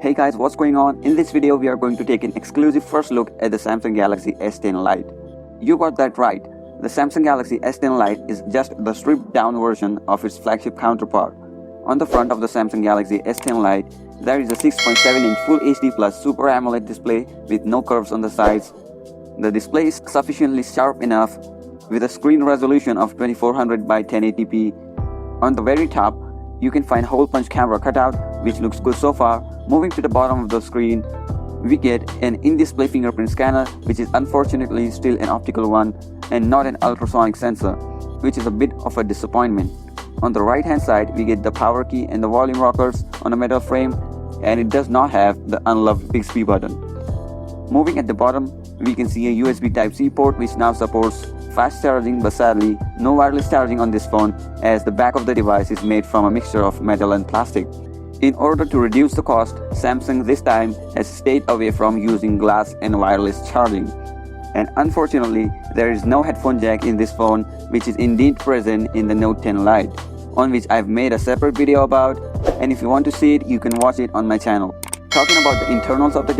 Hey guys, what's going on? In this video, we are going to take an exclusive first look at the Samsung Galaxy S10 Lite. You got that right. The Samsung Galaxy S10 Lite is just the stripped down version of its flagship counterpart. On the front of the Samsung Galaxy S10 Lite, there is a 6.7-inch Full HD Plus Super AMOLED display with no curves on the sides. The display is sufficiently sharp enough with a screen resolution of 2400 by 1080p. On the very top, you can find hole punch camera cutout, which looks good so far. Moving to the bottom of the screen, we get an in-display fingerprint scanner, which is unfortunately still an optical one and not an ultrasonic sensor, which is a bit of a disappointment. On the right hand side, we get the power key and the volume rockers on a metal frame, and it does not have the unloved Bixby button. Moving at the bottom, we can see a USB Type-C port which now supports fast charging, but sadly no wireless charging on this phone, as the back of the device is made from a mixture of metal and plastic. In order to reduce the cost, Samsung this time has stayed away from using glass and wireless charging. And unfortunately, there is no headphone jack in this phone, which is indeed present in the Note 10 Lite, on which I've made a separate video about, and if you want to see it, you can watch it on my channel. Talking about the internals of the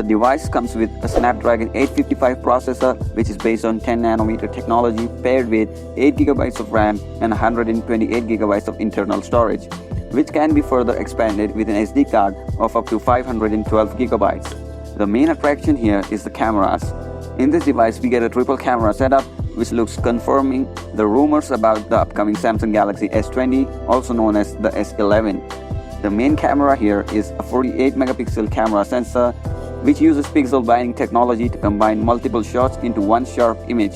device comes with a Snapdragon 855 processor, which is based on 10nm technology, paired with 8GB of RAM and 128GB of internal storage, which can be further expanded with an SD card of up to 512GB. The main attraction here is the cameras. In this device, we get a triple camera setup, which looks confirming the rumors about the upcoming Samsung Galaxy S20, also known as the S11. The main camera here is a 48-megapixel camera sensor, which uses pixel binding technology to combine multiple shots into one sharp image.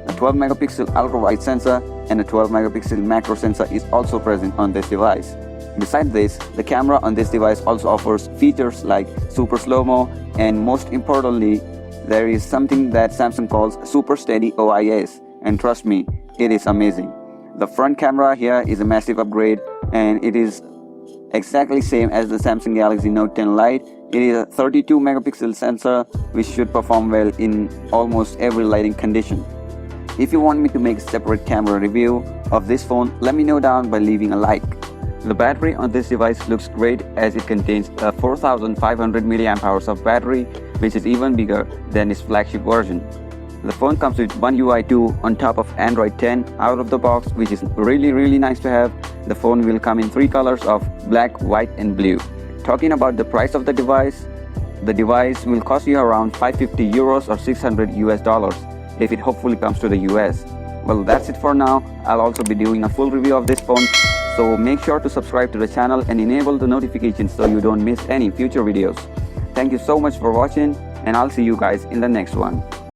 A 12-megapixel ultra-wide sensor and a 12-megapixel macro sensor is also present on this device. Besides this, the camera on this device also offers features like super slow-mo, and most importantly, there is something that Samsung calls Super Steady OIS, and trust me, it is amazing. The front camera here is a massive upgrade, and it is exactly same as the Samsung Galaxy Note 10 Lite. It is a 32-megapixel sensor, which should perform well in almost every lighting condition. If you want me to make a separate camera review of this phone, let me know down by leaving a like. The battery on this device looks great, as it contains a 4500 mAh of battery, which is even bigger than its flagship version. The phone comes with One UI 2 on top of Android 10 out of the box, which is really nice to have. The phone will come in 3 colors of black, white and blue. Talking about the price of the device will cost you around 550 euros or $600 if it hopefully comes to the US. Well, that's it for now. I'll also be doing a full review of this phone, so make sure to subscribe to the channel and enable the notifications so you don't miss any future videos. Thank you so much for watching, and I'll see you guys in the next one.